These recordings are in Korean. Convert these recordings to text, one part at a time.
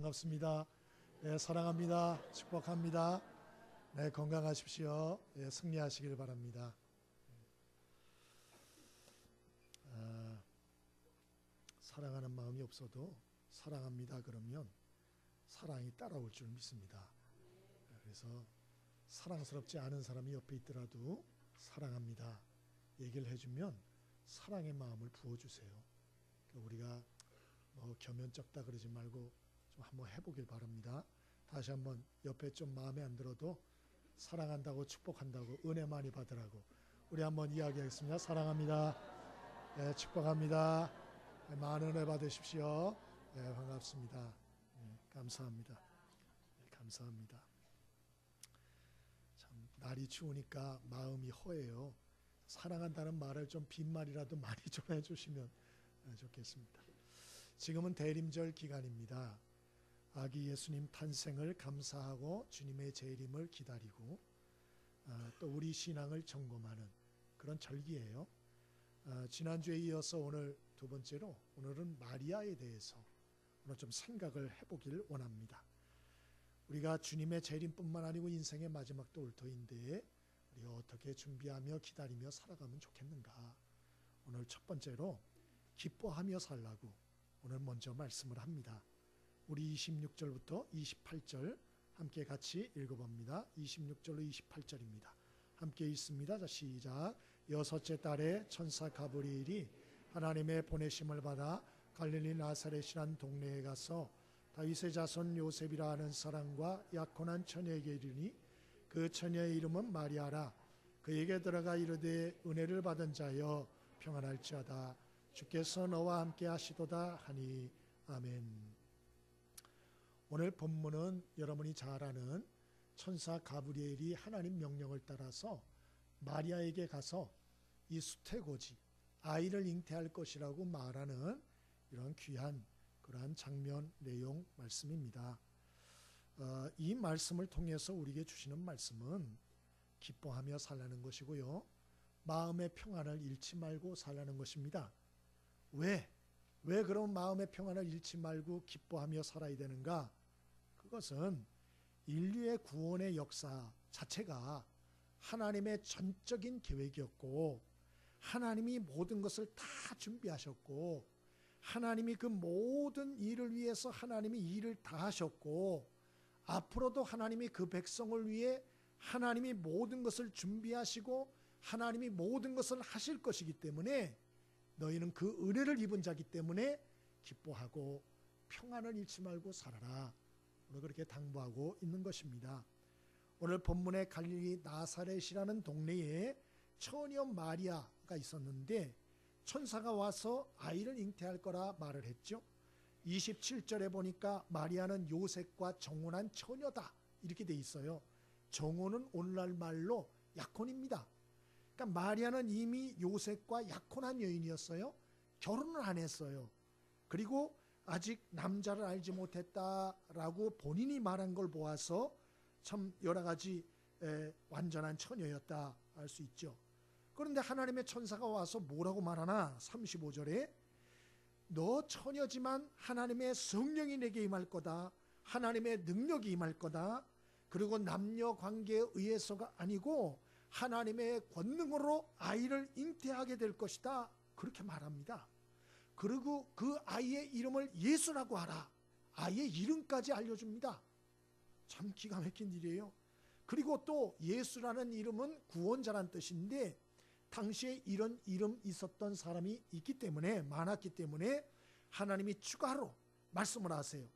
반갑습니다. 네, 사랑합니다. 축복합니다. 네, 건강하십시오. 네, 승리하시길 바랍니다. 사랑하는 마음이 없어도 사랑합니다 그러면 사랑이 따라올 줄 믿습니다. 그래서 사랑스럽지 않은 사람이 옆에 있더라도 사랑합니다 얘기를 해주면 사랑의 마음을 부어주세요. 우리가 뭐 겸연쩍다 그러지 말고 좀 한번 해보길 바랍니다. 다시 한번 옆에 좀 마음에 안 들어도 사랑한다고 축복한다고 은혜 많이 받으라고 우리 한번 이야기하겠습니다. 사랑합니다. 네, 축복합니다. 네, 많은 은혜 받으십시오. 네, 반갑습니다. 네, 감사합니다. 네, 감사합니다. 참 날이 추우니까 마음이 허해요. 사랑한다는 말을 좀 빈말이라도 많이 좀 해주시면 좋겠습니다. 지금은 대림절 기간입니다. 아기 예수님 탄생을 감사하고 주님의 재림을 기다리고 또 우리 신앙을 점검하는 그런 절기예요. 지난주에 이어서 오늘 두 번째로 오늘은 마리아에 대해서 오늘 좀 생각을 해보길 원합니다. 우리가 주님의 재림뿐만 아니고 인생의 마지막도 올 터인데 우리가 어떻게 준비하며 기다리며 살아가면 좋겠는가. 오늘 첫 번째로 기뻐하며 살라고 오늘 먼저 말씀을 합니다. 우리 26절부터 28절 함께 같이 읽어봅니다. 26절로 28절입니다. 함께 읽습니다. 자, 시작. 여섯째 달에 천사 가브리엘이 하나님의 보내심을 받아 갈릴리 나사렛이란 동네에 가서 다윗의 자손 요셉이라 하는 사람과 약혼한 처녀에게 이르니 그 처녀의 이름은 마리아라. 그에게 들어가 이르되 은혜를 받은 자여 평안할지어다. 주께서 너와 함께 하시도다 하니 아멘. 오늘 본문은 여러분이 잘 아는 천사 가브리엘이 하나님 명령을 따라서 마리아에게 가서 이 수태고지 아이를 잉태할 것이라고 말하는 이런 귀한 그러한 장면 내용 말씀입니다. 이 말씀을 통해서 우리에게 주시는 말씀은 기뻐하며 살라는 것이고요. 마음의 평안을 잃지 말고 살라는 것입니다. 왜 그런 마음의 평안을 잃지 말고 기뻐하며 살아야 되는가? 그것은 인류의 구원의 역사 자체가 하나님의 전적인 계획이었고 하나님이 모든 것을 다 준비하셨고 하나님이 그 모든 일을 위해서 하나님이 일을 다 하셨고 앞으로도 하나님이 그 백성을 위해 하나님이 모든 것을 준비하시고 하나님이 모든 것을 하실 것이기 때문에 너희는 그 은혜를 입은 자기 때문에 기뻐하고 평안을 잃지 말고 살아라. 오늘 그렇게 당부하고 있는 것입니다. 오늘 본문의 갈릴리 나사렛이라는 동네에 처녀 마리아가 있었는데 천사가 와서 아이를 잉태할 거라 말을 했죠. 27절에 보니까 마리아는 요셉과 정혼한 처녀다 이렇게 돼 있어요. 정혼은 오늘날 말로 약혼입니다. 그러니까 마리아는 이미 요셉과 약혼한 여인이었어요. 결혼을 안 했어요. 그리고 아직 남자를 알지 못했다라고 본인이 말한 걸 보아서 참 여러 가지 완전한 처녀였다 할 수 있죠. 그런데 하나님의 천사가 와서 뭐라고 말하나? 35절에 너 처녀지만 하나님의 성령이 내게 임할 거다. 하나님의 능력이 임할 거다. 그리고 남녀 관계에 의해서가 아니고 하나님의 권능으로 아이를 잉태하게 될 것이다. 그렇게 말합니다. 그리고 그 아이의 이름을 예수라고 하라. 아이의 이름까지 알려줍니다. 참 기가 막힌 일이에요. 그리고 또 예수라는 이름은 구원자란 뜻인데 당시에 이런 이름 있었던 사람이 있기 때문에 많았기 때문에 하나님이 추가로 말씀을 하세요.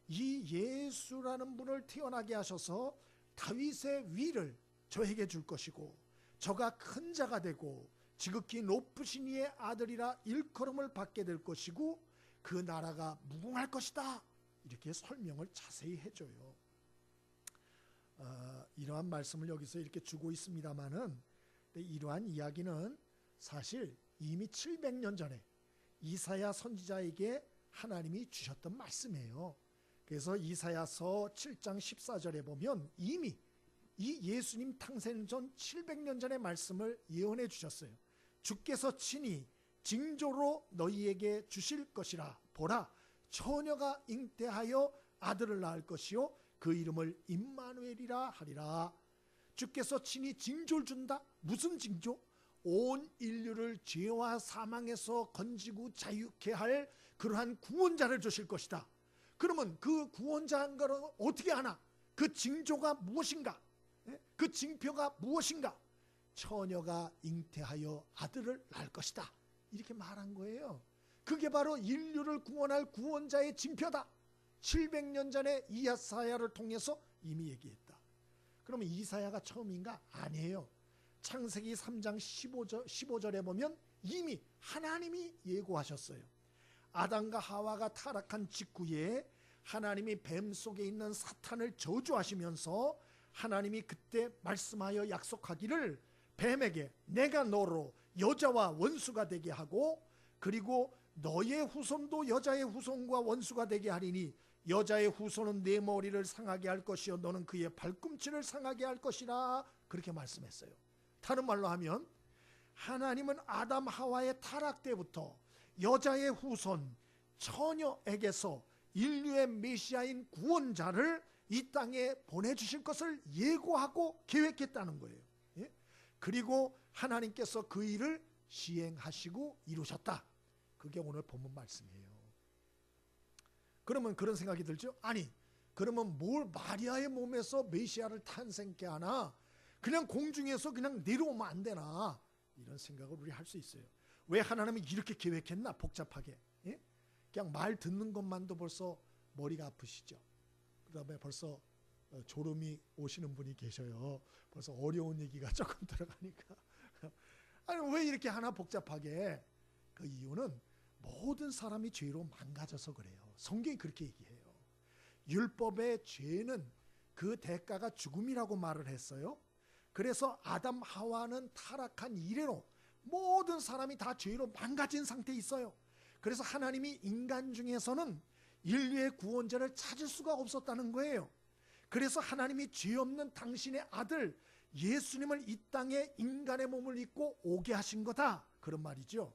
이 예수라는 분을 태어나게 하셔서 다윗의 위를 저에게 줄 것이고 저가 큰 자가 되고 지극히 높으신 이의 아들이라 일컬음을 받게 될 것이고 그 나라가 무궁할 것이다. 이렇게 설명을 자세히 해줘요. 이러한 말씀을 여기서 이렇게 주고 있습니다마는 이러한 이야기는 사실 이미 700년 전에 이사야 선지자에게 하나님이 주셨던 말씀이에요. 그래서 이사야서 7장 14절에 보면 이미 이 예수님 탄생 전 700년 전의 말씀을 예언해 주셨어요. 주께서 친히 징조로 너희에게 주실 것이라. 보라, 처녀가 잉태하여 아들을 낳을 것이요 그 이름을 임마누엘이라 하리라. 주께서 친히 징조를 준다. 무슨 징조? 온 인류를 죄와 사망에서 건지고 자유케 할 그러한 구원자를 주실 것이다. 그러면 그 구원자인 것을 어떻게 하나? 그 징조가 무엇인가? 그 징표가 무엇인가? 처녀가 잉태하여 아들을 낳을 것이다. 이렇게 말한 거예요. 그게 바로 인류를 구원할 구원자의 징표다. 700년 전에 이사야를 통해서 이미 얘기했다. 그러면 이사야가 처음인가? 아니에요. 창세기 3장 15절에 보면 이미 하나님이 예고하셨어요. 아담과 하와가 타락한 직후에 하나님이 뱀 속에 있는 사탄을 저주하시면서 하나님이 그때 말씀하여 약속하기를 뱀에게 내가 너로 여자와 원수가 되게 하고 그리고 너의 후손도 여자의 후손과 원수가 되게 하리니 여자의 후손은 내 머리를 상하게 할 것이요 너는 그의 발꿈치를 상하게 할 것이라 그렇게 말씀했어요. 다른 말로 하면 하나님은 아담 하와의 타락 때부터 여자의 후손 처녀에게서 인류의 메시아인 구원자를 이 땅에 보내주실 것을 예고하고 계획했다는 거예요. 예? 그리고 하나님께서 그 일을 시행하시고 이루셨다. 그게 오늘 본문 말씀이에요. 그러면 그런 생각이 들죠? 아니 그러면 뭘 마리아의 몸에서 메시아를 탄생케 하나? 그냥 공중에서 그냥 내려오면 안 되나? 이런 생각을 우리 할 수 있어요. 왜 하나님이 이렇게 계획했나? 복잡하게. 예? 그냥 말 듣는 것만도 벌써 머리가 아프시죠? 그 다음에 벌써 졸음이 오시는 분이 계셔요. 벌써 어려운 얘기가 조금 들어가니까. 아니 왜 이렇게 하나 복잡하게? 그 이유는 모든 사람이 죄로 망가져서 그래요. 성경이 그렇게 얘기해요. 율법의 죄는 그 대가가 죽음이라고 말을 했어요. 그래서 아담 하와는 타락한 이래로 모든 사람이 다 죄로 망가진 상태에 있어요. 그래서 하나님이 인간 중에서는 인류의 구원자를 찾을 수가 없었다는 거예요. 그래서 하나님이 죄 없는 당신의 아들 예수님을 이 땅에 인간의 몸을 입고 오게 하신 거다. 그런 말이죠.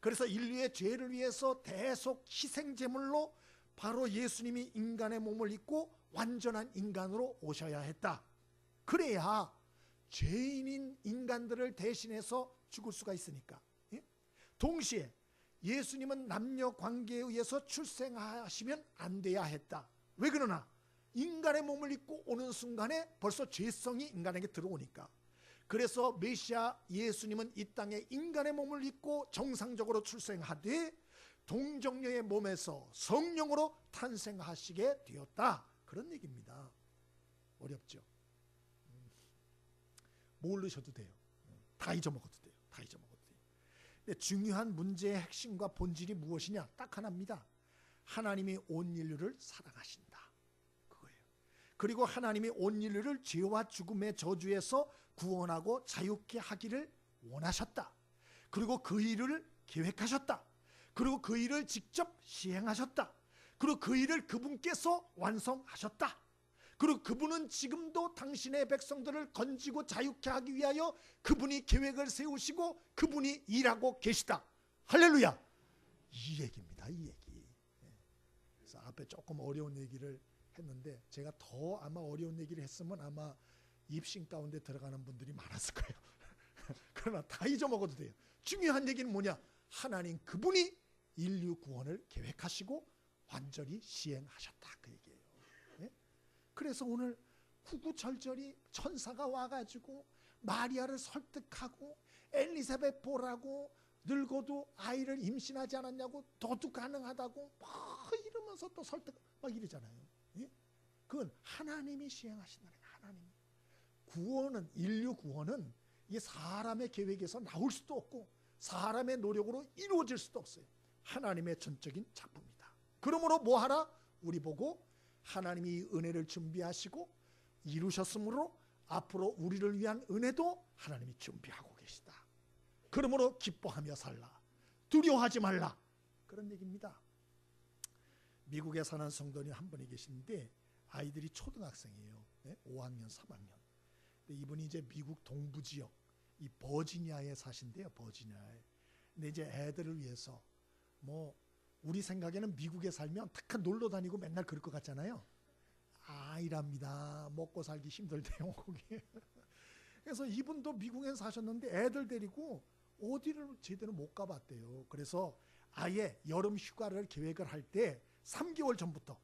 그래서 인류의 죄를 위해서 대속 희생제물로 바로 예수님이 인간의 몸을 입고 완전한 인간으로 오셔야 했다. 그래야 죄인인 인간들을 대신해서 죽을 수가 있으니까. 동시에 예수님은 남녀 관계에 의해서 출생하시면 안 돼야 했다. 왜 그러나? 인간의 몸을 입고 오는 순간에 벌써 죄성이 인간에게 들어오니까. 그래서 메시아 예수님은 이 땅에 인간의 몸을 입고 정상적으로 출생하되 동정녀의 몸에서 성령으로 탄생하시게 되었다. 그런 얘기입니다. 어렵죠? 모르셔도 돼요. 다 잊어먹어도 돼요. 다 잊어먹어도 돼요. 근데 중요한 문제의 핵심과 본질이 무엇이냐? 딱 하나입니다. 하나님이 온 인류를 사랑하신다. 그거예요. 그리고 하나님이 온 인류를 죄와 죽음의 저주에서 구원하고 자유케 하기를 원하셨다. 그리고 그 일을 계획하셨다. 그리고 그 일을 직접 시행하셨다. 그리고 그 일을 그분께서 완성하셨다. 그리고 그분은 지금도 당신의 백성들을 건지고 자유케 하기 위하여 그분이 계획을 세우시고 그분이 일하고 계시다. 할렐루야. 이 얘기입니다. 이 얘기. 그래서 앞에 조금 어려운 얘기를 했는데 제가 더 아마 어려운 얘기를 했으면 아마 입신 가운데 들어가는 분들이 많았을 거예요. 그러나 다 잊어먹어도 돼요. 중요한 얘기는 뭐냐? 하나님 그분이 인류 구원을 계획하시고 완전히 시행하셨다. 그 얘기예요. 그래서 오늘 구구절절히 천사가 와가지고 마리아를 설득하고 엘리사벳 보라고 늙어도 아이를 임신하지 않았냐고 너도 가능하다고 막 이러면서 또 설득 막 이러잖아요. 예? 그건 하나님이 시행하신다는 거예요. 하나님. 구원은 인류 구원은 이 사람의 계획에서 나올 수도 없고 사람의 노력으로 이루어질 수도 없어요. 하나님의 전적인 작품이다. 그러므로 뭐하라? 우리 보고 하나님이 은혜를 준비하시고 이루셨으므로 앞으로 우리를 위한 은혜도 하나님이 준비하고 계시다. 그러므로 기뻐하며 살라. 두려워하지 말라. 그런 얘기입니다. 미국에 사는 성도님 한 분이 계신데 아이들이 초등학생이에요. 5학년, 3학년. 이분이 이제 미국 동부 지역 이 버지니아에 사신대요. 버지니아에. 근데 이제 애들을 위해서 뭐 우리 생각에는 미국에 살면 탁 놀러 다니고 맨날 그럴 것 같잖아요. 아이랍니다. 먹고 살기 힘들대요 거기. 그래서 이분도 미국에 사셨는데 애들 데리고 어디를 제대로 못 가봤대요. 그래서 아예 여름 휴가를 계획을 할 때 3개월 전부터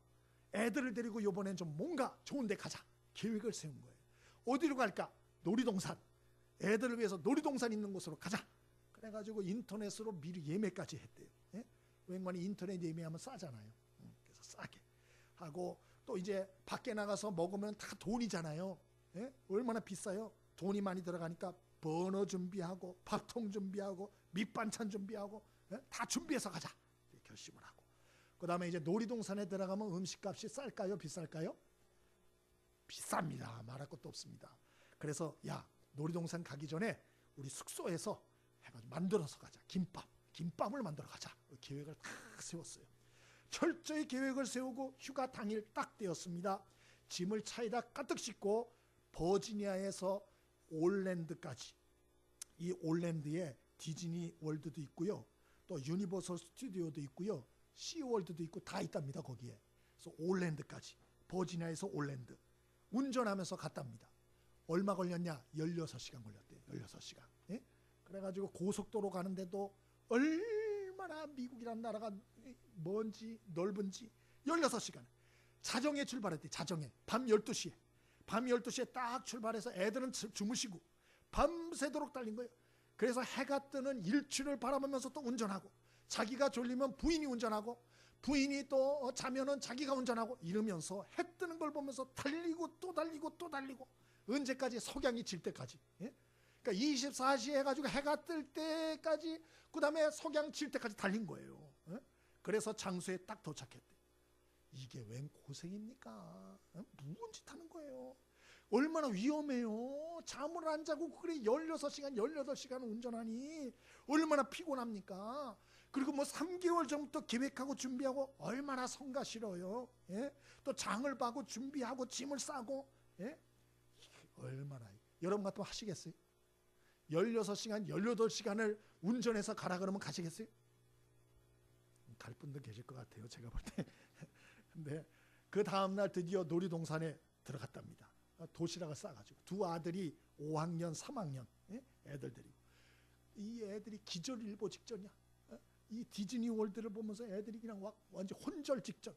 애들을 데리고 이번엔 좀 뭔가 좋은 데 가자 계획을 세운 거예요. 어디로 갈까? 놀이동산. 애들을 위해서 놀이동산 있는 곳으로 가자. 그래가지고 인터넷으로 미리 예매까지 했대요. 예? 웬만히 인터넷 예매하면 싸잖아요. 그래서 싸게 하고 또 이제 밖에 나가서 먹으면 다 돈이잖아요. 예? 얼마나 비싸요? 돈이 많이 들어가니까 버너 준비하고 밥통 준비하고 밑반찬 준비하고 다 준비해서 가자 결심을 하고 그 다음에 이제 놀이동산에 들어가면 음식값이 쌀까요? 비쌀까요? 비쌉니다. 말할 것도 없습니다. 그래서 야 놀이동산 가기 전에 우리 숙소에서 해가지고 만들어서 가자. 김밥을 만들어 가자. 계획을 다 세웠어요. 철저히 계획을 세우고 휴가 당일 딱 되었습니다. 짐을 차에다 가득 싣고 버지니아에서 올랜드까지. 이 올랜드에 디즈니 월드도 있고요. 또 유니버설 스튜디오도 있고요. 시월드도 있고 다 있답니다. 거기에. 그래서 올랜드까지. 버지니아에서 올랜드. 운전하면서 갔답니다. 얼마 걸렸냐? 16시간 걸렸대요. 16시간. 예? 그래가지고 고속도로 가는데도 얼마나 미국이란 나라가 먼지 넓은지 16시간. 자정에 출발했대. 자정에. 밤 12시에. 밤 12시에 딱 출발해서 애들은 주무시고 밤새도록 달린 거예요. 그래서 해가 뜨는 일출을 바라보면서 또 운전하고 자기가 졸리면 부인이 운전하고 부인이 또 자면은 자기가 운전하고 이러면서 해 뜨는 걸 보면서 달리고 또 달리고 또 달리고 언제까지? 석양이 질 때까지. 예? 그러니까 24시 해가지고 해가 뜰 때까지 그 다음에 석양 질 때까지 달린 거예요. 예? 그래서 장소에 딱 도착했대. 이게 웬 고생입니까? 무슨 짓 하는 거예요? 얼마나 위험해요. 잠을 안 자고 그래 16시간 18시간 운전하니 얼마나 피곤합니까? 그리고 뭐 3개월 전부터 계획하고 준비하고 얼마나 성가시러요. 예? 또 장을 봐고 준비하고 짐을 싸고 예? 얼마나. 여러분 같으면 하시겠어요? 16시간 18시간을 운전해서 가라 그러면 가시겠어요? 갈 분도 계실 것 같아요. 제가 볼 때. 근데 그 다음날 드디어 놀이동산에 들어갔답니다. 도시락을 싸가지고 두 아들이 5학년 3학년 애들 데리고 이 애들이 기절일보 직전이야. 이 디즈니 월드를 보면서 애들이 그냥 완전 혼절 직전.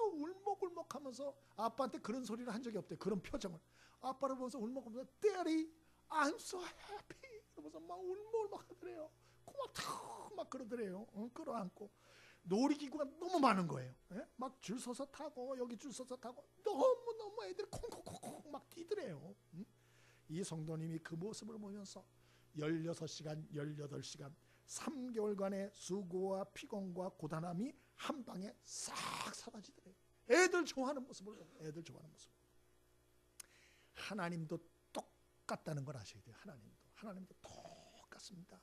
울먹울먹하면서 아빠한테 그런 소리를 한 적이 없대. 그런 표정을 아빠를 보면서 울먹하면서 Daddy, I'm so happy 그러면서 막 울먹울먹 하더래요. 고맙다 막 그러더래요. 끌어안고 놀이기구가 너무 많은 거예요. 막 줄 서서 타고 여기 줄 서서 타고 너무 애들이 콩콩콩콩 막 뛰더래요. 이 성도님이 그 모습을 보면서 16시간 18시간 3개월간의 수고와 피곤과 고단함이 한 방에 싹 사라지더래요. 애들 좋아하는 모습을 보고 애들 좋아하는 모습. 하나님도 똑같다는 걸 아셔야 돼요. 하나님도 똑같습니다.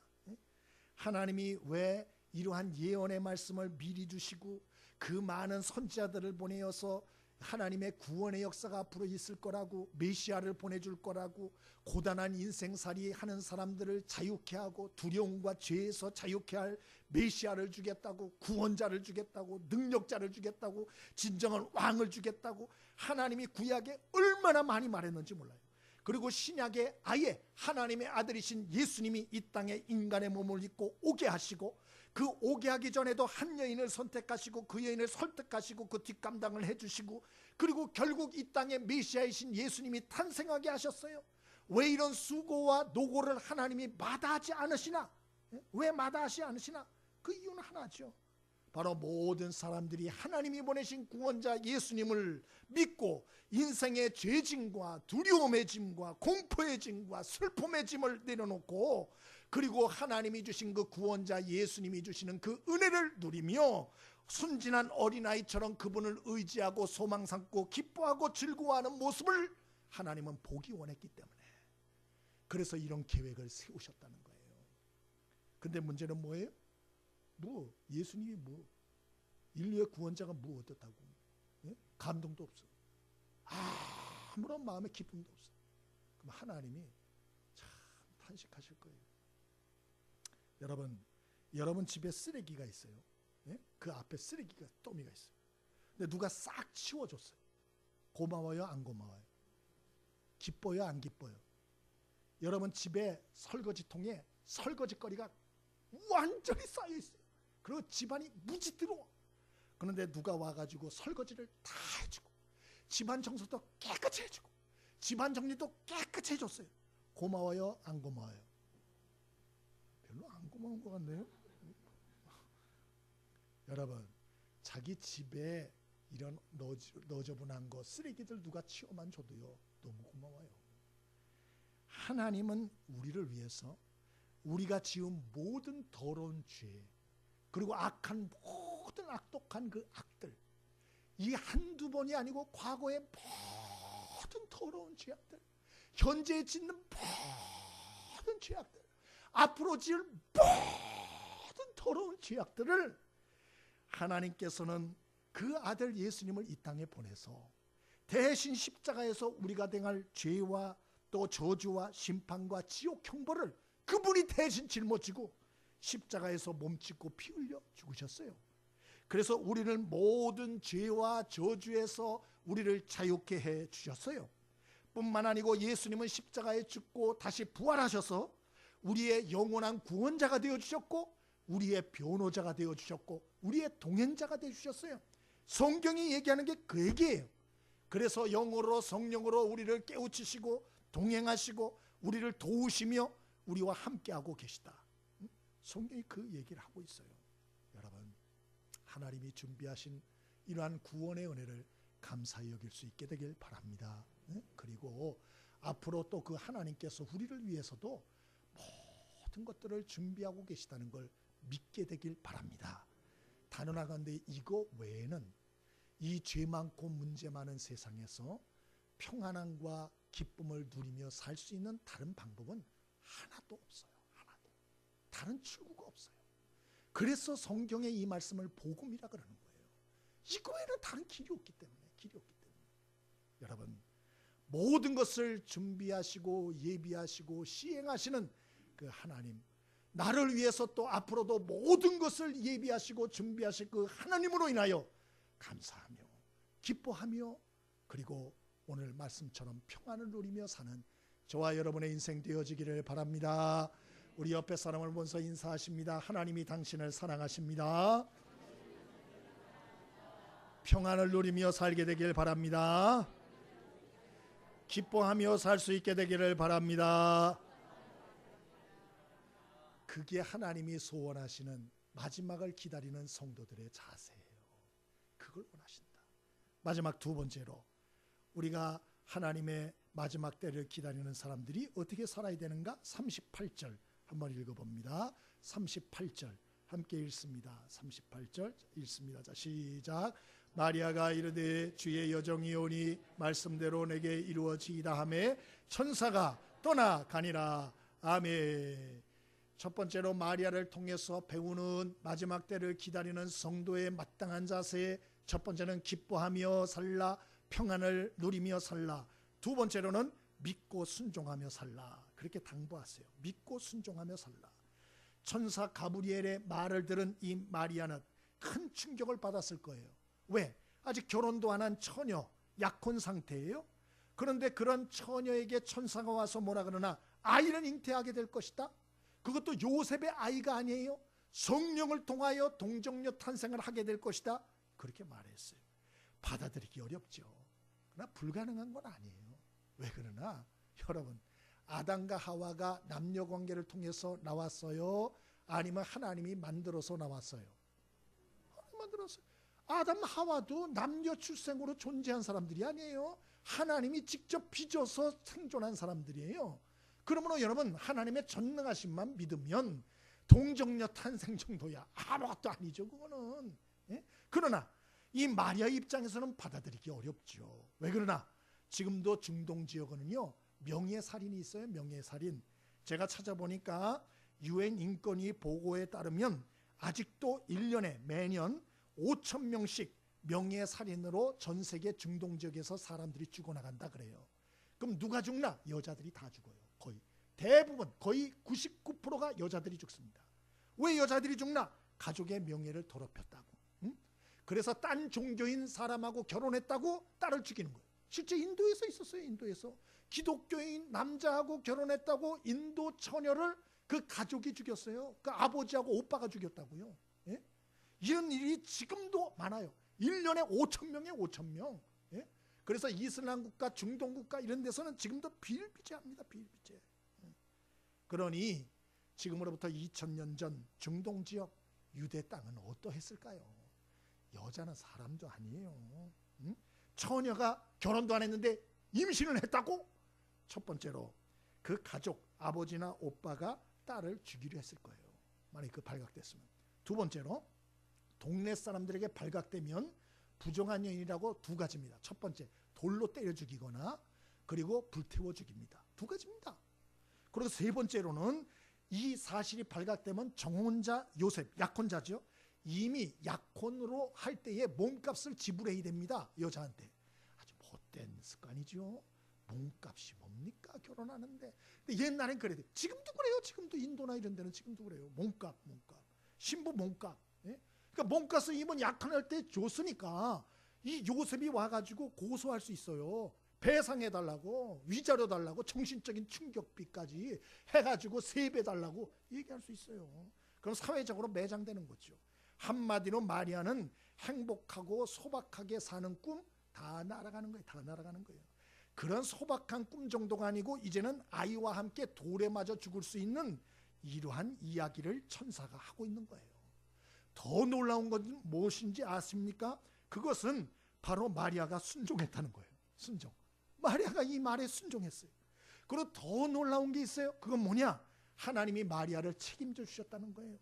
하나님이 왜 이러한 예언의 말씀을 미리 주시고 그 많은 선지자들을 보내어서 하나님의 구원의 역사가 앞으로 있을 거라고 메시아를 보내줄 거라고 고단한 인생살이 하는 사람들을 자유케 하고 두려움과 죄에서 자유케 할 메시아를 주겠다고 구원자를 주겠다고 능력자를 주겠다고 진정한 왕을 주겠다고 하나님이 구약에 얼마나 많이 말했는지 몰라요. 그리고 신약에 아예 하나님의 아들이신 예수님이 이 땅에 인간의 몸을 입고 오게 하시고 그 오게 하기 전에도 한 여인을 선택하시고 그 여인을 설득하시고 그 뒷감당을 해주시고 그리고 결국 이 땅에 메시아이신 예수님이 탄생하게 하셨어요. 왜 이런 수고와 노고를 하나님이 마다하지 않으시나? 왜 마다하지 않으시나? 그 이유는 하나죠. 바로 모든 사람들이 하나님이 보내신 구원자 예수님을 믿고 인생의 죄짐과 두려움의 짐과 공포의 짐과 슬픔의 짐을 내려놓고 그리고 하나님이 주신 그 구원자 예수님이 주시는 그 은혜를 누리며 순진한 어린아이처럼 그분을 의지하고 소망 삼고 기뻐하고 즐거워하는 모습을 하나님은 보기 원했기 때문에 그래서 이런 계획을 세우셨다는 거예요. 근데 문제는 뭐예요? 예수님이 인류의 구원자가 어떻다고? 예? 감동도 없어. 아무런 마음의 기쁨도 없어. 그럼 하나님이 참 탄식하실 거예요. 여러분 집에 쓰레기가 있어요. 예? 그 앞에 쓰레기가 더미가 있어요. 근데 누가 싹 치워줬어요. 고마워요, 안 고마워요? 기뻐요, 안 기뻐요? 여러분 집에 설거지통에 설거지거리가 완전히 쌓여 있어요. 그리고 집안이 무지 더러워. 그런데 누가 와가지고 설거지를 다 해주고 집안 청소도 깨끗이 해주고 집안 정리도 깨끗이 해줬어요. 고마워요, 안 고마워요? 별로 안 고마운 것 같네요. 여러분, 자기 집에 이런 너저분한 거 쓰레기들 누가 치워만 줘도요 너무 고마워요. 하나님은 우리를 위해서 우리가 지은 모든 더러운 죄 그리고 악한 모든 악독한 그 악들, 이 한두 번이 아니고 과거의 모든 더러운 죄악들, 현재에 짓는 모든 죄악들, 앞으로 지을 모든 더러운 죄악들을 하나님께서는 그 아들 예수님을 이 땅에 보내서 대신 십자가에서 우리가 당할 죄와 또 저주와 심판과 지옥 형벌을 그분이 대신 짊어지고 십자가에서 몸짓고 피 흘려 죽으셨어요. 그래서 우리를 모든 죄와 저주에서 우리를 자유케 해 주셨어요. 뿐만 아니고 예수님은 십자가에 죽고 다시 부활하셔서 우리의 영원한 구원자가 되어 주셨고 우리의 변호자가 되어 주셨고 우리의 동행자가 되어 주셨어요. 성경이 얘기하는 게 그 얘기예요. 그래서 영으로 성령으로 우리를 깨우치시고 동행하시고 우리를 도우시며 우리와 함께하고 계시다. 성경이 그 얘기를 하고 있어요. 여러분, 하나님이 준비하신 이러한 구원의 은혜를 감사히 여길 수 있게 되길 바랍니다. 그리고 앞으로 또 그 하나님께서 우리를 위해서도 모든 것들을 준비하고 계시다는 걸 믿게 되길 바랍니다. 단언하건대 이거 외에는 이 죄 많고 문제 많은 세상에서 평안함과 기쁨을 누리며 살 수 있는 다른 방법은 하나도 없어요. 하나도. 다른 출구가 없어요. 그래서 성경의 이 말씀을 복음이라 그러는 거예요. 이거 외에는 다른 길이 없기 때문에. 여러분, 모든 것을 준비하시고 예비하시고 시행하시는 그 하나님, 나를 위해서 또 앞으로도 모든 것을 예비하시고 준비하실 그 하나님으로 인하여 감사하며 기뻐하며 그리고 오늘 말씀처럼 평안을 누리며 사는 저와 여러분의 인생 되어지기를 바랍니다. 우리 옆에 사람을 보면서 인사하십니다. 하나님이 당신을 사랑하십니다. 평안을 누리며 살게 되길 바랍니다. 기뻐하며 살 수 있게 되기를 바랍니다. 그게 하나님이 소원하시는 마지막을 기다리는 성도들의 자세예요. 그걸 원하신다. 마지막 두 번째로 우리가 하나님의 마지막 때를 기다리는 사람들이 어떻게 살아야 되는가? 38절 한번 읽어봅니다. 38절 함께 읽습니다. 38절 읽습니다. 자, 시작. 마리아가 이르되 주의 여정이 오니 말씀대로 내게 이루어지이다 하매 천사가 떠나가니라. 아멘. 첫 번째로 마리아를 통해서 배우는 마지막 때를 기다리는 성도의 마땅한 자세, 첫 번째는 기뻐하며 살라, 평안을 누리며 살라. 두 번째로는 믿고 순종하며 살라. 그렇게 당부하세요. 믿고 순종하며 살라. 천사 가브리엘의 말을 들은 이 마리아는 큰 충격을 받았을 거예요. 왜? 아직 결혼도 안 한 처녀, 약혼 상태예요. 그런데 그런 처녀에게 천사가 와서 뭐라 그러나 아이는 잉태하게 될 것이다. 그것도 요셉의 아이가 아니에요. 성령을 통하여 동정녀 탄생을 하게 될 것이다. 그렇게 말했어요. 받아들이기 어렵죠. 그러나 불가능한 건 아니에요. 왜 그러나 여러분, 아담과 하와가 남녀관계를 통해서 나왔어요? 아니면 하나님이 만들어서 나왔어요? 하나님 만들었어요. 아담 하와도 남녀 출생으로 존재한 사람들이 아니에요. 하나님이 직접 빚어서 생존한 사람들이에요. 그러므로 여러분, 하나님의 전능하심만 믿으면 동정녀 탄생 정도야 아무것도 아니죠. 그거는. 예? 그러나 이 마리아 입장에서는 받아들이기 어렵죠. 왜 그러나 지금도 중동 지역은요 명예살인이 있어요. 명예살인. 제가 찾아보니까 UN 인권위 보고에 따르면 아직도 1년에 매년 5,000명씩 명예살인으로 전 세계 중동 지역에서 사람들이 죽어나간다 그래요. 그럼 누가 죽나? 여자들이 다 죽어요. 거의 대부분 거의 99%가 여자들이 죽습니다. 왜 여자들이 죽나? 가족의 명예를 더럽혔다고. 응? 그래서 딴 종교인 사람하고 결혼했다고 딸을 죽이는 거예요. 실제 인도에서 있었어요. 인도에서 기독교인 남자하고 결혼했다고 인도 처녀를 그 가족이 죽였어요. 그 아버지하고 오빠가 죽였다고요. 예? 이런 일이 지금도 많아요. 1년에 5천 명이에요. 5천 명. 예? 그래서 이슬람 국가, 중동 국가 이런 데서는 지금도 비일비재합니다. 비일비재. 그러니 지금으로부터 2000년 전 중동 지역 유대 땅은 어떠했을까요? 여자는 사람도 아니에요. 응? 처녀가 결혼도 안 했는데 임신을 했다고? 첫 번째로 그 가족, 아버지나 오빠가 딸을 죽이려 했을 거예요. 만약에 그 발각됐으면. 두 번째로 동네 사람들에게 발각되면 부정한 여인이라고 두 가지입니다. 첫 번째, 돌로 때려 죽이거나 그리고 불태워 죽입니다. 두 가지입니다. 그리고 세 번째로는 이 사실이 발각되면 정혼자 요셉, 약혼자죠. 이미 약혼으로 할 때에 몸값을 지불해야 됩니다. 여자한테. 아주 못된 습관이죠. 몸값이 뭡니까? 결혼하는데. 근데 옛날엔 그래요. 지금도 그래요. 지금도 인도나 이런 데는 지금도 그래요. 몸값. 신부 몸값. 예? 그러니까 몸값을 이번 약혼할 때 줬으니까 이 요셉이 와가지고 고소할 수 있어요. 배상해달라고, 위자료 달라고, 정신적인 충격비까지 해가지고 세배 달라고 얘기할 수 있어요. 그럼 사회적으로 매장되는 거죠. 한마디로 마리아는 행복하고 소박하게 사는 꿈 다 날아가는 거예요. 다 날아가는 거예요. 그런 소박한 꿈 정도가 아니고 이제는 아이와 함께 돌에 맞아 죽을 수 있는 이러한 이야기를 천사가 하고 있는 거예요. 더 놀라운 건 무엇인지 아십니까? 그것은 바로 마리아가 순종했다는 거예요. 순종. 마리아가 이 말에 순종했어요. 그리고 더 놀라운 게 있어요. 그건 뭐냐? 하나님이 마리아를 책임져 주셨다는 거예요.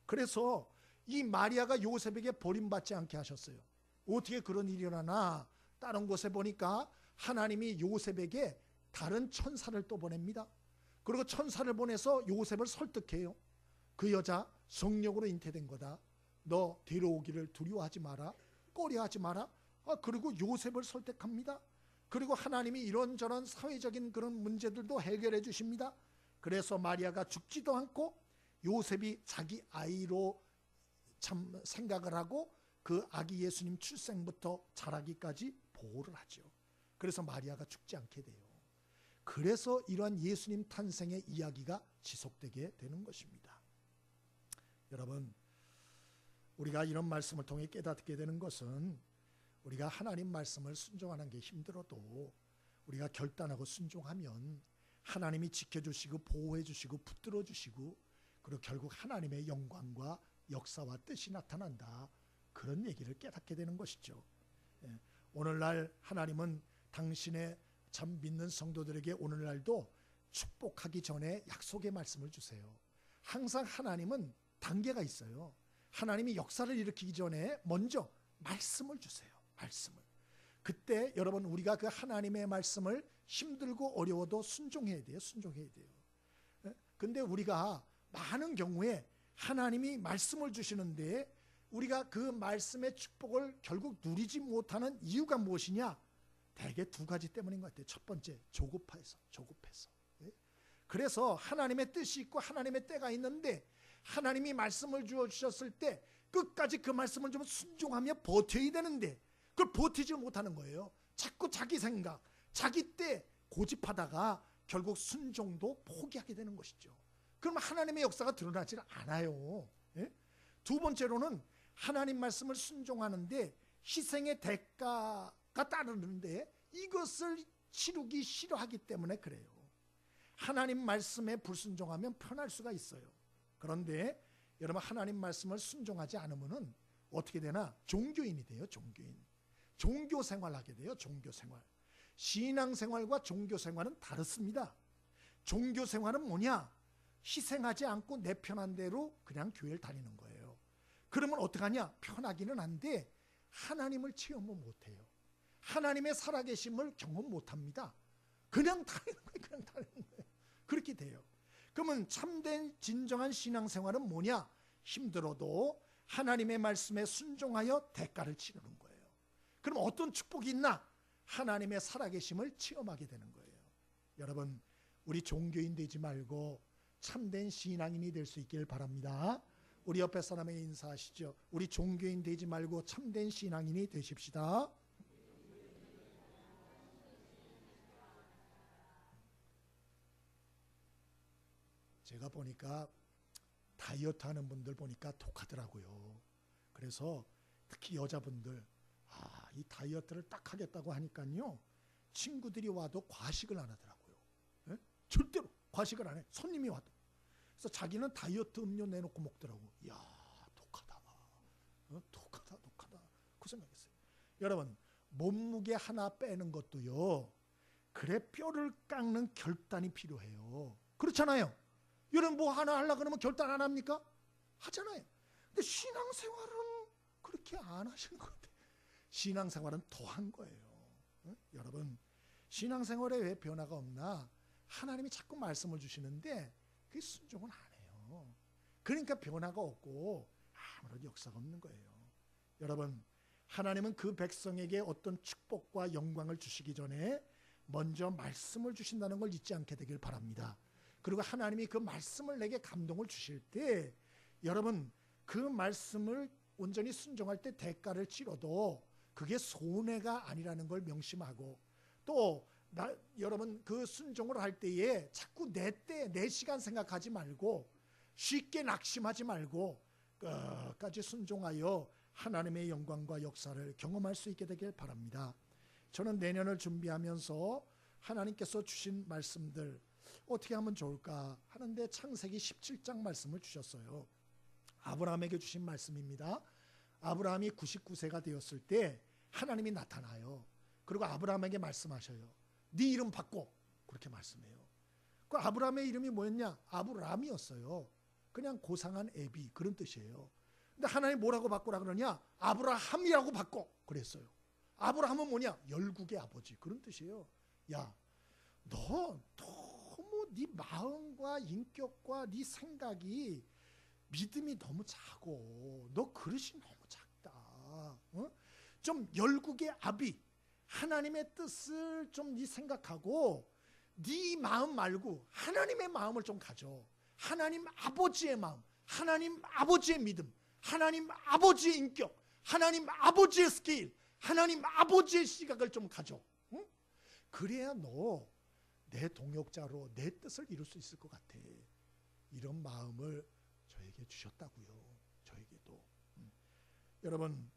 그래서 이 마리아가 요셉에게 버림받지 않게 하셨어요. 어떻게 그런 일이 일어나나? 다른 곳에 보니까 하나님이 요셉에게 다른 천사를 또 보냅니다. 그리고 천사를 보내서 요셉을 설득해요. 그 여자 성령으로 잉태된 거다. 너 데려오기를 두려워하지 마라. 꺼려하지 마라. 그리고 요셉을 설득합니다. 그리고 하나님이 이런저런 사회적인 그런 문제들도 해결해 주십니다. 그래서 마리아가 죽지도 않고 요셉이 자기 아이로 참 생각을 하고 그 아기 예수님 출생부터 자라기까지 보호를 하죠. 그래서 마리아가 죽지 않게 돼요. 그래서 이러한 예수님 탄생의 이야기가 지속되게 되는 것입니다. 여러분, 우리가 이런 말씀을 통해 깨닫게 되는 것은 우리가 하나님 말씀을 순종하는 게 힘들어도 우리가 결단하고 순종하면 하나님이 지켜주시고 보호해주시고 붙들어주시고 그리고 결국 하나님의 영광과 역사와 뜻이 나타난다. 그런 얘기를 깨닫게 되는 것이죠. 오늘날 하나님은 당신의 참 믿는 성도들에게 오늘날도 축복하기 전에 약속의 말씀을 주세요. 항상 하나님은 단계가 있어요. 하나님이 역사를 일으키기 전에 먼저 말씀을 주세요. 말씀을. 그때 여러분 우리가 그 하나님의 말씀을 힘들고 어려워도 순종해야 돼요. 순종해야 돼요. 근데 우리가 많은 경우에 하나님이 말씀을 주시는데 우리가 그 말씀의 축복을 결국 누리지 못하는 이유가 무엇이냐? 대개 두 가지 때문인 것 같아요. 첫 번째, 조급해서. 그래서 하나님의 뜻이 있고 하나님의 때가 있는데 하나님이 말씀을 주셨을 때 끝까지 그 말씀을 좀 순종하며 버텨야 되는데 그걸 버티지 못하는 거예요. 자꾸 자기 생각, 자기 때 고집하다가 결국 순종도 포기하게 되는 것이죠. 그러면 하나님의 역사가 드러나지 않아요. 두 번째로는 하나님 말씀을 순종하는데 희생의 대가가 따르는데 이것을 치르기 싫어하기 때문에 그래요. 하나님 말씀에 불순종하면 편할 수가 있어요. 그런데 여러분 하나님 말씀을 순종하지 않으면 어떻게 되나? 종교인이 돼요. 종교인. 종교 생활하게 돼요. 종교 생활. 신앙 생활과 종교 생활은 다릅니다. 종교 생활은 뭐냐? 희생하지 않고 내 편한 대로 그냥 교회를 다니는 거예요. 그러면 어떡하냐? 편하기는 한데 하나님을 체험을 못해요. 하나님의 살아계심을 경험 못합니다. 그냥 다니는 거예요. 그냥 다니는 거예요. 그렇게 돼요. 그러면 참된 진정한 신앙생활은 뭐냐? 힘들어도 하나님의 말씀에 순종하여 대가를 치르는 거예요. 그럼 어떤 축복이 있나? 하나님의 살아계심을 체험하게 되는 거예요. 여러분, 우리 종교인 되지 말고 참된 신앙인이 될 수 있길 바랍니다. 우리 옆에 사람에게 인사하시죠. 우리 종교인 되지 말고 참된 신앙인이 되십시다. 제가 보니까 다이어트 하는 분들 보니까 독하더라고요. 그래서 특히 여자분들 이 다이어트를 딱 하겠다고 하니까요, 친구들이 와도 과식을 안 하더라고요. 예? 절대로 과식을 안 해. 손님이 와도. 그래서 자기는 다이어트 음료 내놓고 먹더라고. 이야, 독하다. 독하다. 그 생각했어요. 여러분, 몸무게 하나 빼는 것도요, 그래 뼈를 깎는 결단이 필요해요. 그렇잖아요. 여러분 뭐 하나 하려고 그러면 결단 안 합니까? 하잖아요. 근데 신앙생활은 그렇게 안 하시는 것 같아요. 신앙생활은 더한 거예요. 여러분, 신앙생활에 왜 변화가 없나? 하나님이 자꾸 말씀을 주시는데 그게 순종은 안 해요. 그러니까 변화가 없고 아무런 역사가 없는 거예요. 여러분, 하나님은 그 백성에게 어떤 축복과 영광을 주시기 전에 먼저 말씀을 주신다는 걸 잊지 않게 되길 바랍니다. 그리고 하나님이 그 말씀을 내게 감동을 주실 때, 여러분 그 말씀을 온전히 순종할 때 대가를 치러도 그게 손해가 아니라는 걸 명심하고, 또 여러분 그 순종을 할 때에 자꾸 내 시간 생각하지 말고 쉽게 낙심하지 말고 끝까지 순종하여 하나님의 영광과 역사를 경험할 수 있게 되길 바랍니다. 저는 내년을 준비하면서 하나님께서 주신 말씀들 어떻게 하면 좋을까 하는데 창세기 17장 말씀을 주셨어요. 아브라함에게 주신 말씀입니다. 아브라함이 99세가 되었을 때 하나님이 나타나요. 그리고 아브라함에게 말씀하셔요. 네 이름 바꿔. 그렇게 말씀해요. 그 아브라함의 이름이 뭐였냐? 아브람이었어요. 그냥 고상한 애비 그런 뜻이에요. 근데 하나님 뭐라고 바꾸라 그러냐? 아브라함이라고 바꿔 그랬어요. 아브라함은 뭐냐? 열국의 아버지 그런 뜻이에요. 야, 너 너무 네 마음과 인격과 네 생각이 믿음이 너무 작고 너 그릇이 너무 작다. 좀 열국의 아비 하나님의 뜻을 좀 네 생각하고 네 마음 말고 하나님의 마음을 좀 가져. 하나님 아버지의 마음, 하나님 아버지의 믿음, 하나님 아버지의 인격, 하나님 아버지의 스케일, 하나님 아버지의 시각을 좀 가져. 그래야 너 내 동역자로 내 뜻을 이룰 수 있을 것 같아. 이런 마음을 저에게 주셨다고요. 저에게도. 여러분,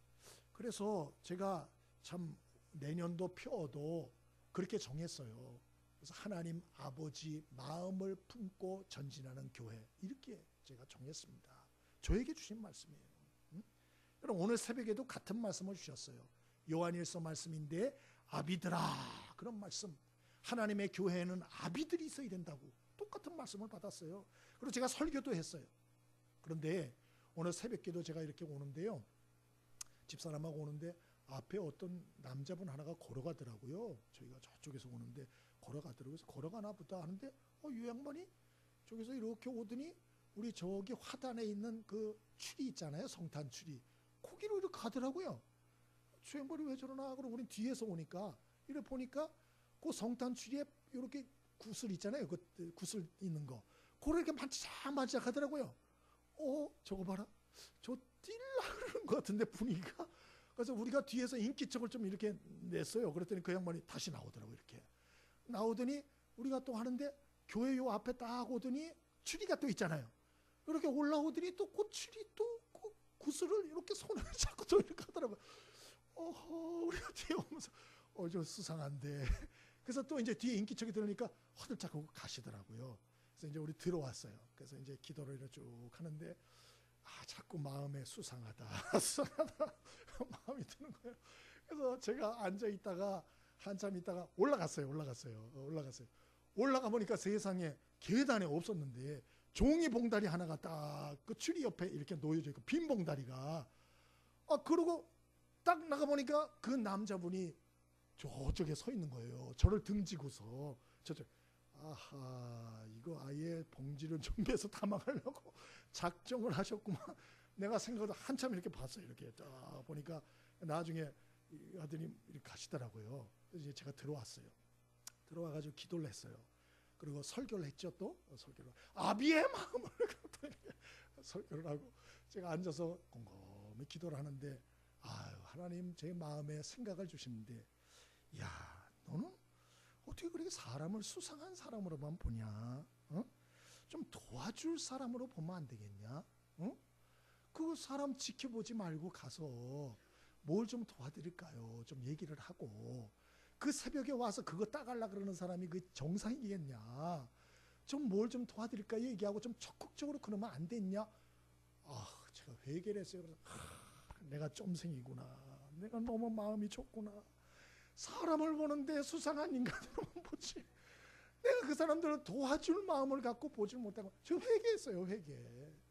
그래서 제가 참 내년도 표어도 그렇게 정했어요. 그래서 하나님 아버지 마음을 품고 전진하는 교회, 이렇게 제가 정했습니다. 저에게 주신 말씀이에요. 여러분, 오늘 새벽에도 같은 말씀을 주셨어요. 요한일서 말씀인데 아비들아, 그런 말씀. 하나님의 교회에는 아비들이 있어야 된다고 똑같은 말씀을 받았어요. 그리고 제가 설교도 했어요. 그런데 오늘 새벽기도 제가 이렇게 오는데요, 집사람하고 오는데 앞에 어떤 남자분 하나가 걸어가더라고요. 저희가 저쪽에서 오는데 걸어가더라고요. 그래서 걸어가나 보다 하는데 이 양반이 저기서 이렇게 오더니 우리 저기 화단에 있는 그 추리 있잖아요. 성탄 추리. 거기로 이렇게 가더라고요. 저 양반이 왜 저러나 그러고 우린 뒤에서 오니까 이렇게 보니까 그 성탄 추리에 이렇게 구슬 있잖아요. 그 구슬 있는 거. 그걸 이렇게 만지작 하더라고요. 저거 봐라. 저 뛸라 그러는 것 같은데 분위기가. 그래서 우리가 뒤에서 인기척을 좀 이렇게 냈어요. 그랬더니 그 양반이 다시 나오더라고요. 이렇게 나오더니 우리가 또 하는데 교회 요 앞에 딱 오더니 추리가 또 있잖아요. 이렇게 올라오더니 또 그 추리 또 그 구슬을 이렇게 손을 잡고 또 이렇게 하더라고요. 우리가 뒤에 오면서 좀 수상한데. 그래서 또 이제 뒤에 인기척이 들으니까 허들짝 하고 가시더라고요. 그래서 이제 우리 들어왔어요. 그래서 이제 기도를 이렇게 쭉 하는데 자꾸 마음에 수상하다 수상하다 마음이 드는 거예요. 그래서 제가 앉아 있다가 한참 있다가 올라갔어요. 올라가 보니까 세상에 계단에 없었는데 종이 봉다리 하나가 딱 그 추리 옆에 이렇게 놓여져 있고 빈 봉다리가. 그러고 딱 나가 보니까 그 남자분이 저쪽에 서 있는 거예요. 저를 등지고서 저쪽. 아하, 이거 아예 봉지를 준비해서 담아가려고 작정을 하셨구만. 내가 생각보다 한참 이렇게 봤어요. 이렇게 딱 보니까 나중에 아드님 이렇게 가시더라고요. 그래서 이제 제가 들어왔어요. 들어와가지고 기도를 했어요. 그리고 설교를 했죠. 또 설교를 아비의 마음을 갖고 이렇게 설교를 하고 제가 앉아서 곰곰이 기도를 하는데 아유 하나님 제 마음에 생각을 주시는데 야 너는 어떻게 그렇게 사람을 수상한 사람으로만 보냐? 어? 좀 도와줄 사람으로 보면 안 되겠냐? 어? 그 사람 지켜보지 말고 가서 뭘 좀 도와드릴까요? 좀 얘기를 하고 그 새벽에 와서 그거 따갈라 그러는 사람이 그 정상이겠냐? 좀 뭘 좀 도와드릴까 얘기하고 좀 적극적으로 그러면 안 됐냐? 아, 제가 회개를 했어요. 그래서 내가 쫌생이구나. 내가 너무 마음이 좁구나. 사람을 보는데 수상한 인간으로만 보지. 내가 그 사람들을 도와줄 마음을 갖고 보질 못하고 저 회개했어요. 회개.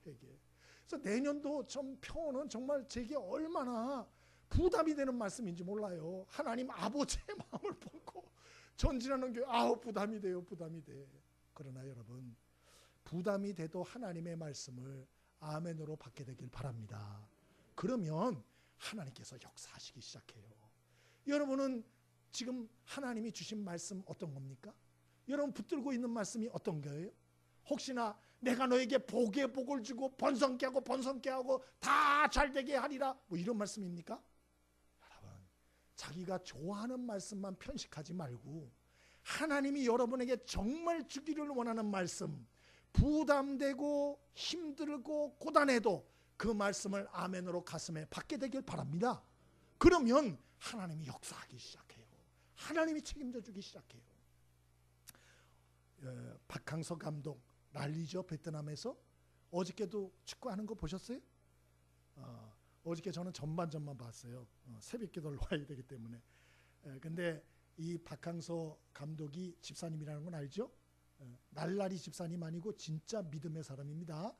그래서 내년도 좀 표는 정말 제게 얼마나 부담이 되는 말씀인지 몰라요. 하나님 아버지의 마음을 보고 전진하는 게 부담이 돼요. 부담이 돼. 그러나 여러분 부담이 돼도 하나님의 말씀을 아멘으로 받게 되길 바랍니다. 그러면 하나님께서 역사하시기 시작해요. 여러분은 지금 하나님이 주신 말씀 어떤 겁니까? 여러분 붙들고 있는 말씀이 어떤 거예요? 혹시나 내가 너에게 복에 복을 주고 번성케 하고 다 잘되게 하리라 뭐 이런 말씀입니까? 여러분 자기가 좋아하는 말씀만 편식하지 말고 하나님이 여러분에게 정말 주기를 원하는 말씀 부담되고 힘들고 고단해도 그 말씀을 아멘으로 가슴에 받게 되길 바랍니다. 그러면 하나님이 역사하기 시작해요. 하나님이 책임져 주기 시작해요. 박항서 감독 난리죠. 베트남에서 어저께도 축구하는 거 보셨어요? 어저께 저는 전반전만 봤어요. 새벽 기도를 와야 되기 때문에. 근데 이 박항서 감독이 집사님이라는 건 알죠? 날라리 집사님 아니고 진짜 믿음의 사람입니다.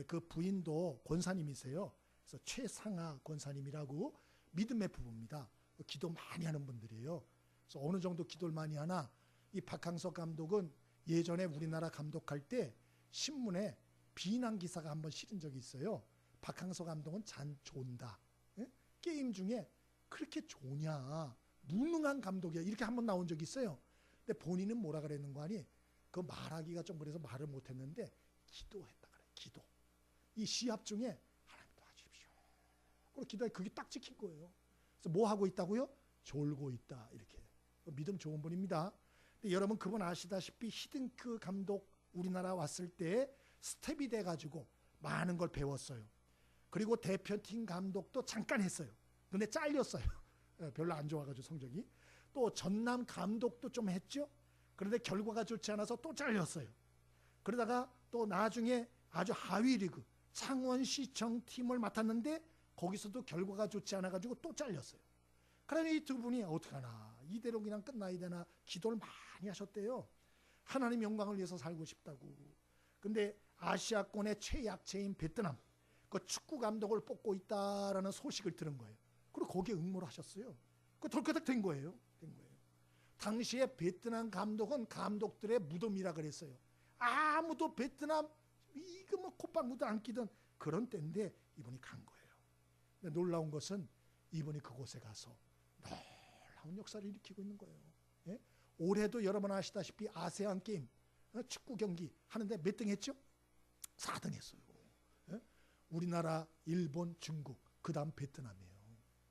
그 부인도 권사님이세요. 그래서 최상하 권사님이라고 믿음의 부부입니다. 기도 많이 하는 분들이에요. 그래서 어느 정도 기도를 많이 하나 이 박항서 감독은 예전에 우리나라 감독할 때 신문에 비난 기사가 한번 실은 적이 있어요. 박항서 감독은 잔 존다. 게임 중에 그렇게 좋냐. 무능한 감독이야. 이렇게 한번 나온 적이 있어요. 근데 본인은 뭐라 그랬는 거 아니? 그 말하기가 좀 그래서 말을 못했는데 기도했다 그래. 기도. 이 시합 중에 하나님 도와주십시오. 그리고 기도에 그게 딱 찍힌 거예요. 그래서 뭐 하고 있다고요? 졸고 있다. 이렇게. 믿음 좋은 분입니다. 근데 여러분 그분 아시다시피 히딩크 감독 우리나라 왔을 때 스텝이 돼가지고 많은 걸 배웠어요. 그리고 대표팀 감독도 잠깐 했어요. 근데 잘렸어요. 별로 안 좋아가지고 성적이. 또 전남 감독도 좀 했죠. 그런데 결과가 좋지 않아서 또 잘렸어요. 그러다가 또 나중에 아주 하위 리그 창원시청 팀을 맡았는데 거기서도 결과가 좋지 않아가지고 또 잘렸어요. 그러니 이 두 분이 어떡하나 이대로 그냥 끝나야 되나 기도를 많이 하셨대요. 하나님 영광을 위해서 살고 싶다고. 근데 아시아권의 최약체인 베트남 그 축구 감독을 뽑고 있다라는 소식을 들은 거예요. 그리고 거기에 응모를 하셨어요. 그 덜커덕 된 거예요. 당시에 베트남 감독은 감독들의 무덤이라 그랬어요. 아무도 베트남 이거 뭐 콧방울도 안 끼던 그런 때인데 이분이 간 거예요. 근데 놀라운 것은 이분이 그곳에 가서 놀라운 역사를 일으키고 있는 거예요. 예? 올해도 여러분 아시다시피 아세안 게임 축구 경기 하는데 몇 등 했죠? 4등 했어요. 예? 우리나라, 일본, 중국, 그 다음 베트남이에요.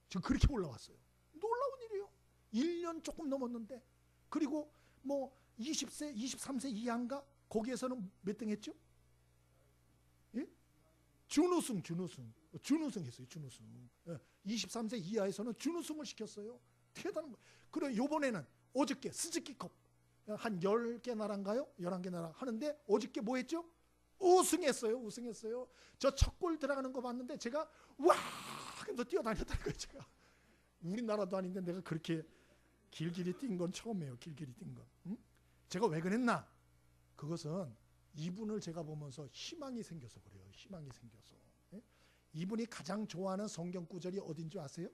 지금 그렇게 올라왔어요. 놀라운 일이에요. 1년 조금 넘었는데. 그리고 뭐 20세, 23세 이하인가? 거기에서는 몇 등 했죠? 예? 준우승 했어요. 준우승. 23세 이하에서는 준우승을 시켰어요. 대단한 거예요. 그리고 요번에는 어저께 스즈키컵 한 10개 나라인가요? 11개 나라 하는데 어저께 뭐 했죠? 우승했어요. 저 첫 골 들어가는 거 봤는데 제가 와! 하면서 뛰어다녔다는 거예요. 제가. 우리나라도 아닌데 내가 그렇게 길길이 뛴 건 처음이에요. 길길이 뛴 건. 응? 제가 왜 그랬나? 그것은 이분을 제가 보면서 희망이 생겨서 그래요. 희망이 생겨서. 예? 이분이 가장 좋아하는 성경 구절이 어딘 줄 아세요?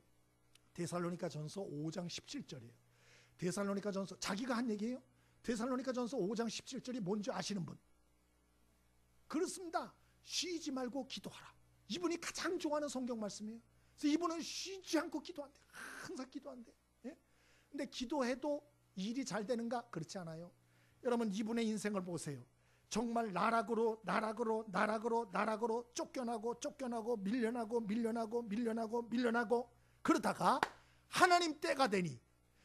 데살로니가 전서 5장 17절이에요. 데살로니가 전서 자기가 한 얘기예요. 데살로니가 전서 5장 17절이 뭔지 아시는 분? 그렇습니다. 쉬지 말고 기도하라. 이분이 가장 좋아하는 성경 말씀이에요. 그래서 이분은 쉬지 않고 기도한대. 항상 기도한대. 예? 근데 기도해도 일이 잘 되는가? 그렇지 않아요. 여러분 이분의 인생을 보세요. 정말 나락으로 쫓겨나고 밀려나고 그러다가 하나님 때가 되니,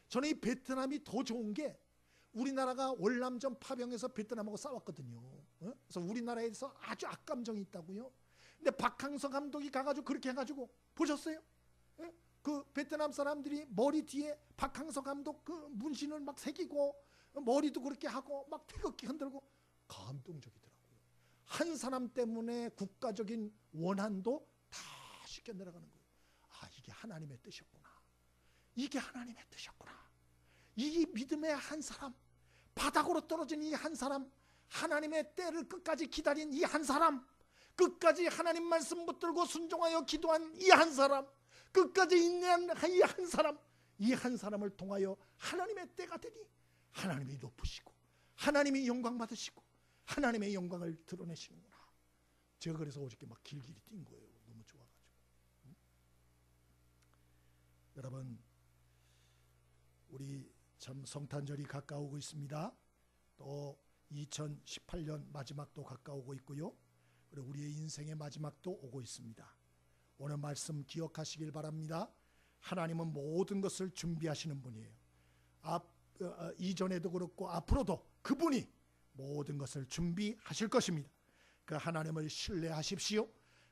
저는 이 베트남이 더 좋은 게 우리나라가 월남전 파병에서 베트남하고 싸웠거든요. 그래서 우리나라에서 아주 악감정이 있다고요. 근데 박항서 감독이 가가지고 그렇게 해가지고 보셨어요? 그 베트남 사람들이 머리 뒤에 박항서 감독 그 문신을 막 새기고 머리도 그렇게 하고 막 태극기 흔들고 감동적이더라고요. 한 사람 때문에 국가적인 원한도 다 씻겨 내려가는 거예요. 아, 이게 하나님의 뜻이었구나. 이게 하나님의 뜻이었구나. 이 믿음의 한 사람, 바닥으로 떨어진 이 한 사람, 하나님의 때를 끝까지 기다린 이 한 사람, 끝까지 하나님 말씀 붙들고 순종하여 기도한 이 한 사람, 끝까지 인내한 이 한 사람, 이 한 사람을 통하여 하나님의 때가 되니 하나님이 높으시고 하나님이 영광 받으시고 하나님의 영광을 드러내시는구나. 제가 그래서 어저께 막 길길이 뛴 거예요. 너무 좋아가지고. 여러분, 우리 참 성탄절이 가까우고 있습니다. 또 2018년 마지막도 가까우고 있고요. 그리고 우리의 인생의 마지막도 오고 있습니다. 오늘 말씀 기억하시길 바랍니다. 하나님은 모든 것을 준비하시는 분이에요. 이전에도 그렇고 앞으로도 그분이 모든 것을 준비하실 것입니다. 그 하나님을 신뢰하십시오.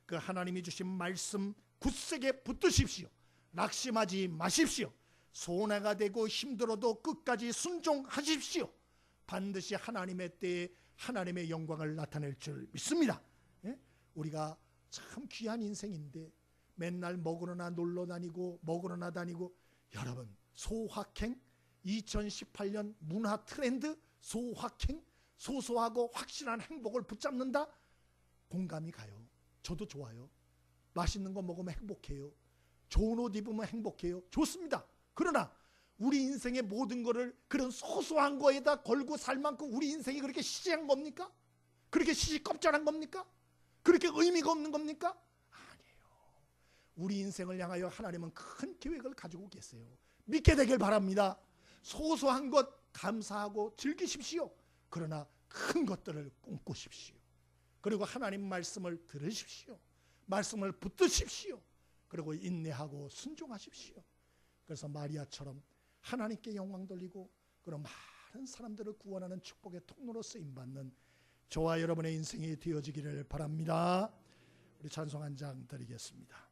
그 하나님이 주신 말씀 굳세게 붙드십시오. 낙심하지 마십시오. 손해가 되고 힘들어도 끝까지 순종하십시오. 반드시 하나님의 때에 하나님의 영광을 나타낼 줄 믿습니다. 우리가 참 귀한 인생인데 맨날 먹으러나 놀러 다니고 먹으러나 다니고, 여러분 소확행 2018년 문화 트렌드 소확행, 소소하고 확실한 행복을 붙잡는다. 공감이 가요. 저도 좋아요. 맛있는 거 먹으면 행복해요. 좋은 옷 입으면 행복해요. 좋습니다. 그러나 우리 인생의 모든 거를 그런 소소한 거에다 걸고 살 만큼 우리 인생이 그렇게 시시한 겁니까? 그렇게 시시껍질한 겁니까? 그렇게 의미가 없는 겁니까? 아니에요. 우리 인생을 향하여 하나님은 큰 계획을 가지고 계세요. 믿게 되길 바랍니다. 소소한 것 감사하고 즐기십시오. 그러나 큰 것들을 꿈꾸십시오. 그리고 하나님 말씀을 들으십시오. 말씀을 붙드십시오. 그리고 인내하고 순종하십시오. 그래서 마리아처럼 하나님께 영광 돌리고 그런 많은 사람들을 구원하는 축복의 통로로 쓰임받는 저와 여러분의 인생이 되어지기를 바랍니다. 우리 찬송 한 장 드리겠습니다.